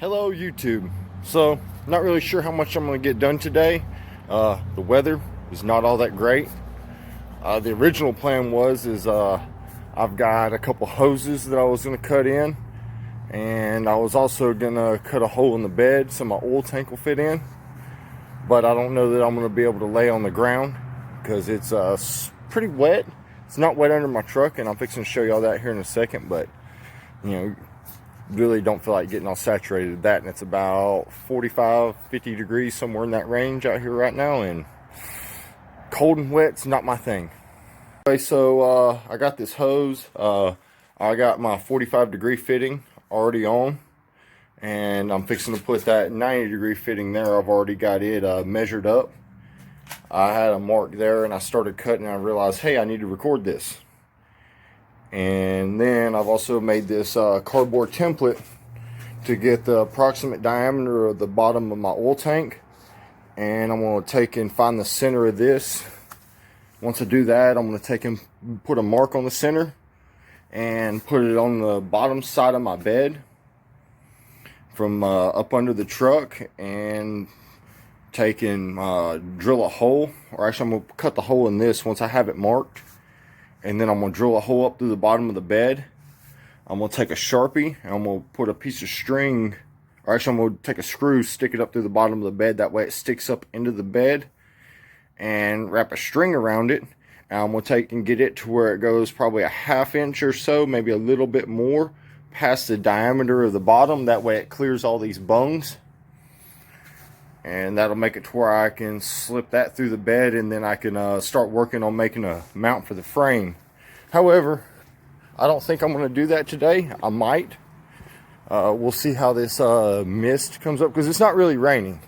Hello YouTube. So not really sure how much I'm going to get done today. The weather is not all that great. The original plan was I've got a couple hoses that I was going to cut in, and I was also going to cut a hole in the bed so my oil tank will fit in, but I don't know that I'm going to be able to lay on the ground because it's pretty wet. It's not wet under my truck, and I'm fixing to show y'all that here in a second, but you know, really don't feel like getting all saturated with that. And it's about 45-50 degrees, somewhere in that range out here right now, and cold and wet's not my thing. Okay, so I got this hose. I got my 45-degree fitting already on, and I'm fixing to put that 90-degree fitting there. I've already got it measured up. I had a mark there, and I started cutting, and I realized, hey, I need to record this. And then I've also made this cardboard template to get the approximate diameter of the bottom of my oil tank, and I'm going to take and find the center of this. Once I do that, I'm going to take and put a mark on the center and put it on the bottom side of my bed from up under the truck, and take and drill a hole, or actually I'm going to cut the hole in this once I have it marked. And then I'm going to drill a hole up through the bottom of the bed. I'm going to take a Sharpie, and I'm going to put a piece of string, or actually I'm going to take a screw, stick it up through the bottom of the bed. That way it sticks up into the bed, and wrap a string around it. And I'm going to take and get it to where it goes probably a ½ inch or so, maybe a little bit more, past the diameter of the bottom. That way it clears all these bungs. And that'll make it to where I can slip that through the bed, and then I can start working on making a mount for the frame. However, I don't think I'm going to do that today. I might. We'll see how this mist comes up, because it's not really raining.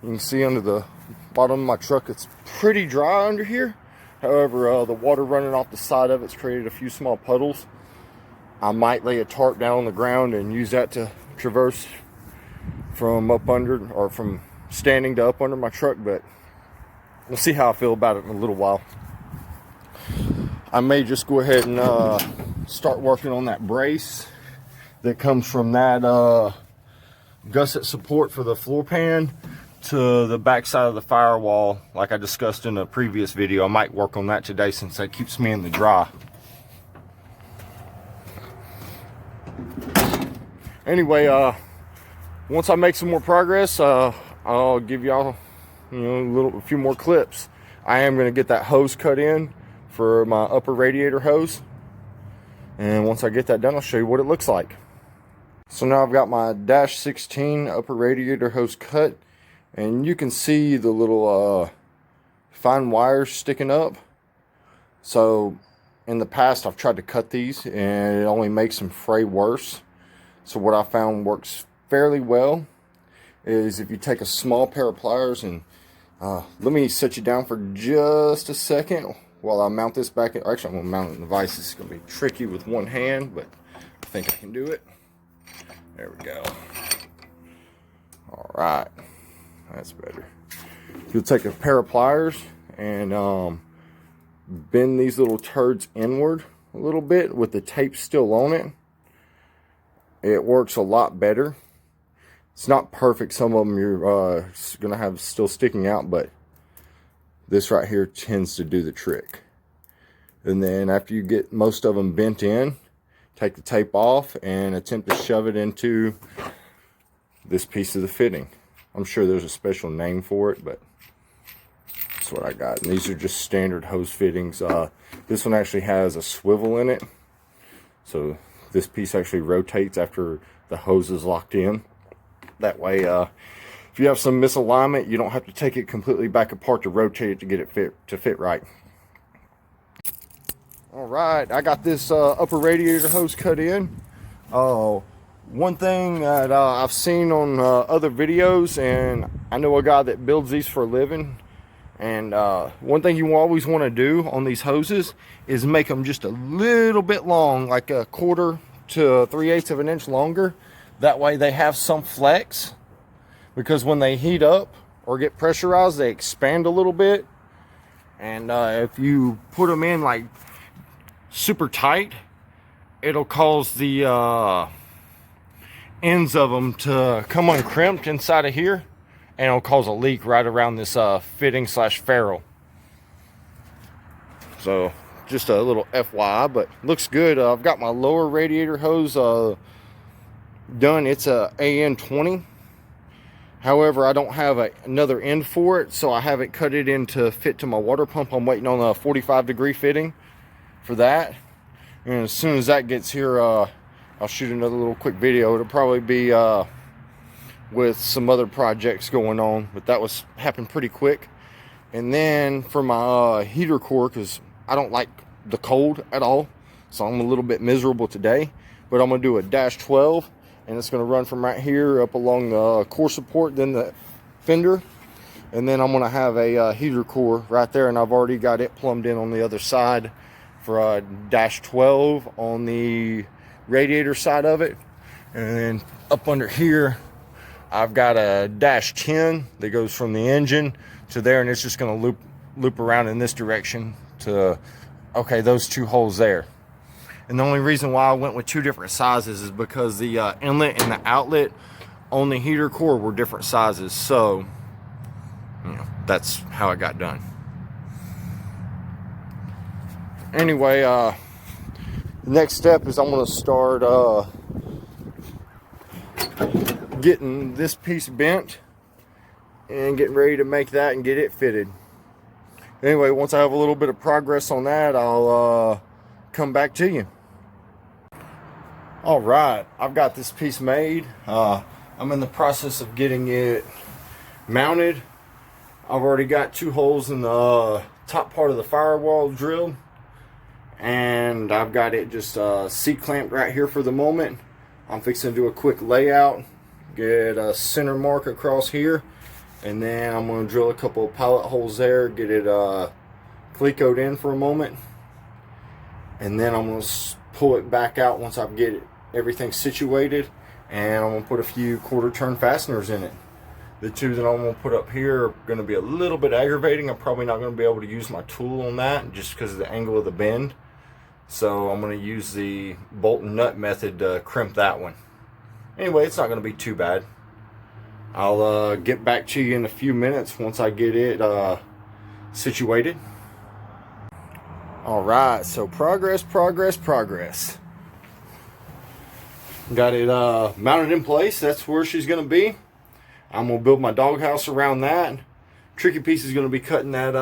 You can see under the bottom of my truck it's pretty dry under here. However, the water running off the side of it's created a few small puddles. I might lay a tarp down on the ground and use that to traverse from up under, or from standing to up under my truck, but we'll see how I feel about it in a little while. I may just go ahead and start working on that brace that comes from that gusset support for the floor pan to the back side of the firewall, like I discussed in a previous video. I might work on that today since that keeps me in the dry. Anyway, once I make some more progress, I'll give y'all, a few more clips. I am going to get that hose cut in for my upper radiator hose, and once I get that done, I'll show you what it looks like. So now I've got my -16 upper radiator hose cut, and you can see the little fine wires sticking up. So in the past I've tried to cut these, and it only makes them fray worse. So what I found works fairly well is if you take a small pair of pliers, and let me set you down for just a second while I mount this back. Actually, I'm going to mount it in the vise. This is going to be tricky with one hand, but I think I can do it. There we go. Alright, that's better. You'll take a pair of pliers and bend these little turds inward a little bit with the tape still on it. It works a lot better. It's not perfect. Some of them you're going to have still sticking out, but this right here tends to do the trick. And then after you get most of them bent in, take the tape off and attempt to shove it into this piece of the fitting. I'm sure there's a special name for it, but that's what I got. And these are just standard hose fittings. This one actually has a swivel in it, so this piece actually rotates after the hose is locked in. That way, if you have some misalignment, you don't have to take it completely back apart to rotate it to get it fit right. All right, I got this upper radiator hose cut in. One thing that I've seen on other videos, and I know a guy that builds these for a living, and one thing you always want to do on these hoses is make them just a little bit long, like a 1/4 to 3/8 of an inch longer. That way they have some flex, because when they heat up or get pressurized, they expand a little bit. And if you put them in like super tight, it'll cause the ends of them to come uncrimped inside of here, and it'll cause a leak right around this fitting slash ferrule. So just a little FYI, but looks good. I've got my lower radiator hose done. It's a AN20. However, I don't have another end for it, so I haven't cut it in to fit to my water pump. I'm waiting on a 45-degree fitting for that. And as soon as that gets here, I'll shoot another little quick video. It'll probably be with some other projects going on, but that happened pretty quick. And then for my heater core, because I don't like the cold at all, so I'm a little bit miserable today, but I'm going to do a -12, and it's going to run from right here up along the core support, then the fender, and then I'm going to have a heater core right there, and I've already got it plumbed in on the other side for a -12 on the radiator side of it. And then up under here I've got a -10 that goes from the engine to there, and it's just going to loop around in this direction to, okay, those two holes there. And the only reason why I went with two different sizes is because the inlet and the outlet on the heater core were different sizes. So, you know, that's how it got done. Anyway, the next step is I'm going to start getting this piece bent and getting ready to make that and get it fitted. Anyway, once I have a little bit of progress on that, I'll come back to you. All right, I've got this piece made. I'm in the process of getting it mounted. I've already got two holes in the top part of the firewall drilled, and I've got it just C-clamped right here for the moment. I'm fixing to do a quick layout, get a center mark across here, and then I'm going to drill a couple of pilot holes there, get it clecoed in for a moment, and then I'm going to pull it back out once I get everything situated, and I'm going to put a few quarter turn fasteners in it. The two that I'm going to put up here are going to be a little bit aggravating. I'm probably not going to be able to use my tool on that just because of the angle of the bend. So I'm going to use the bolt and nut method to crimp that one. Anyway, it's not going to be too bad. I'll get back to you in a few minutes once I get it situated. Alright, so progress. Got it mounted in place. That's where she's going to be. I'm going to build my doghouse around that. Tricky piece is going to be cutting that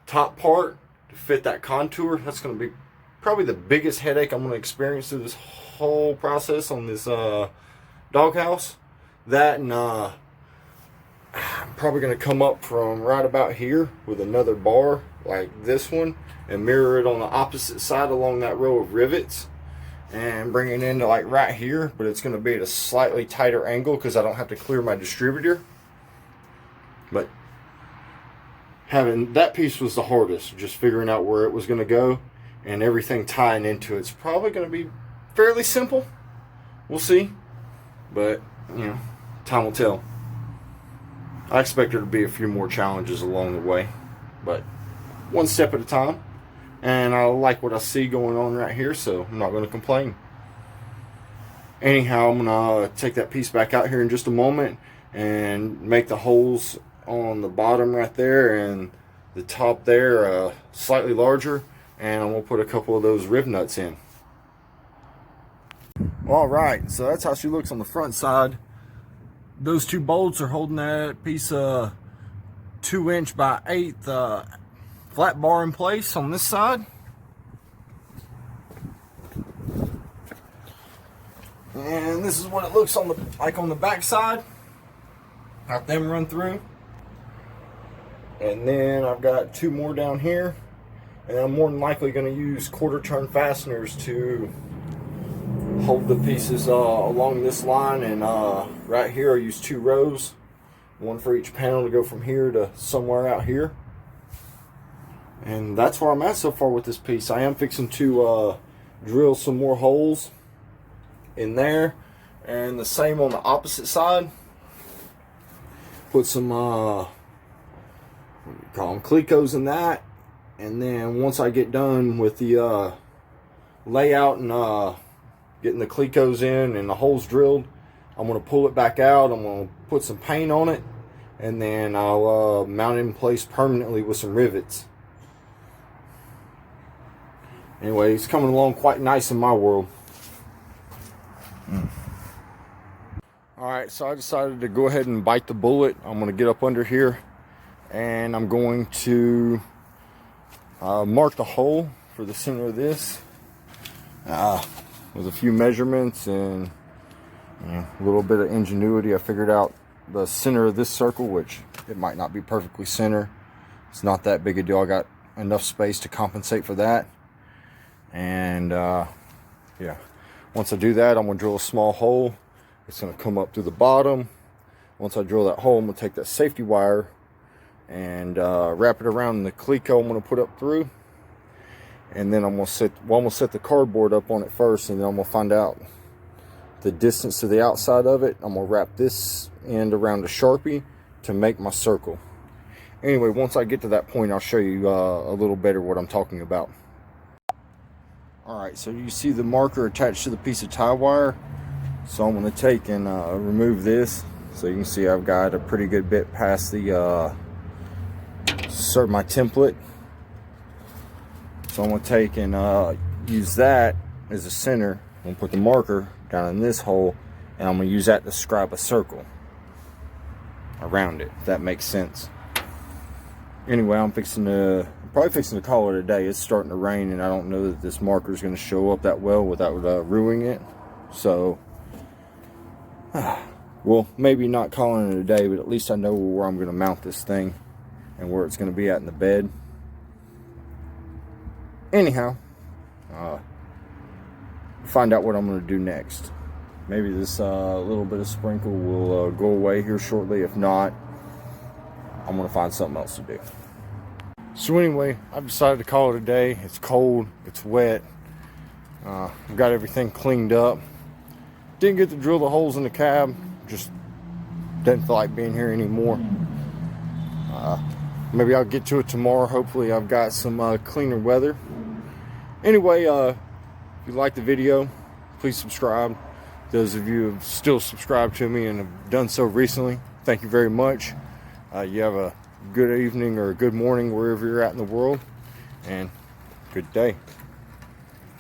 top part to fit that contour. That's going to be probably the biggest headache I'm going to experience through this whole process on this doghouse. That, and I'm probably going to come up from right about here with another bar like this one and mirror it on the opposite side along that row of rivets and bring it into like right here, but it's going to be at a slightly tighter angle because I don't have to clear my distributor. But having that piece was the hardest, just figuring out where it was going to go and everything tying into it. It's probably going to be fairly simple. We'll see, but you know, time will tell. I expect there to be a few more challenges along the way, but one step at a time. And I like what I see going on right here, so I'm not going to complain. Anyhow, I'm going to take that piece back out here in just a moment and make the holes on the bottom right there and the top there slightly larger, and I'm going to put a couple of those rib nuts in. Alright, so that's how she looks on the front side. Those two bolts are holding that piece of 2" by 8" flat bar in place on this side. And this is what it looks like on the back side. Got them run through. And then I've got two more down here. And I'm more than likely going to use quarter turn fasteners to hold the pieces along this line. And right here I use 2 rows. One for each panel to go from here to somewhere out here. And that's where I'm at so far with this piece. I am fixing to drill some more holes in there, and the same on the opposite side. Put some what do you call them, clecos in that, and then once I get done with the layout and getting the clecos in and the holes drilled. I'm going to pull it back out. I'm going to put some paint on it, and then I'll mount it in place permanently with some rivets. Anyway, it's coming along quite nice in my world. Alright, so I decided to go ahead and bite the bullet. I'm going to get up under here, and I'm going to mark the hole for the center of this with a few measurements and a little bit of ingenuity. I figured out the center of this circle, which it might not be perfectly center. It's not that big a deal. I got enough space to compensate for that. And yeah, once I do that, I'm going to drill a small hole. It's going to come up through the bottom. Once I drill that hole, I'm going to take that safety wire and wrap it around the cleco I'm going to put up through. And then I'm going to set the cardboard up on it first, and then I'm going to find out the distance to the outside of it. I'm going to wrap this end around a Sharpie to make my circle. Anyway, once I get to that point, I'll show you a little better what I'm talking about. Alright, so you see the marker attached to the piece of tie wire. So I'm going to take and remove this. So you can see I've got a pretty good bit past the my template. So I'm going to take and use that as a center. I'm going to put the marker down in this hole, and I'm going to use that to scribe a circle around it, if that makes sense. Anyway, I'm probably fixing to call it a day. It's starting to rain, and I don't know that this marker is going to show up that well without ruining it. So, well, maybe not calling it a day, but at least I know where I'm going to mount this thing and where it's going to be at in the bed. Anyhow, find out what I'm going to do next. Maybe this little bit of sprinkle will go away here shortly. If not, I'm going to find something else to do. So anyway, I've decided to call it a day. It's cold, it's wet. I've got everything cleaned up. Didn't get to drill the holes in the cab. Just didn't feel like being here anymore. Maybe I'll get to it tomorrow. Hopefully I've got some cleaner weather. Anyway, if you like the video, please subscribe. Those of you who have still subscribed to me and have done so recently, thank you very much. You have a good evening or a good morning wherever you're at in the world, and good day.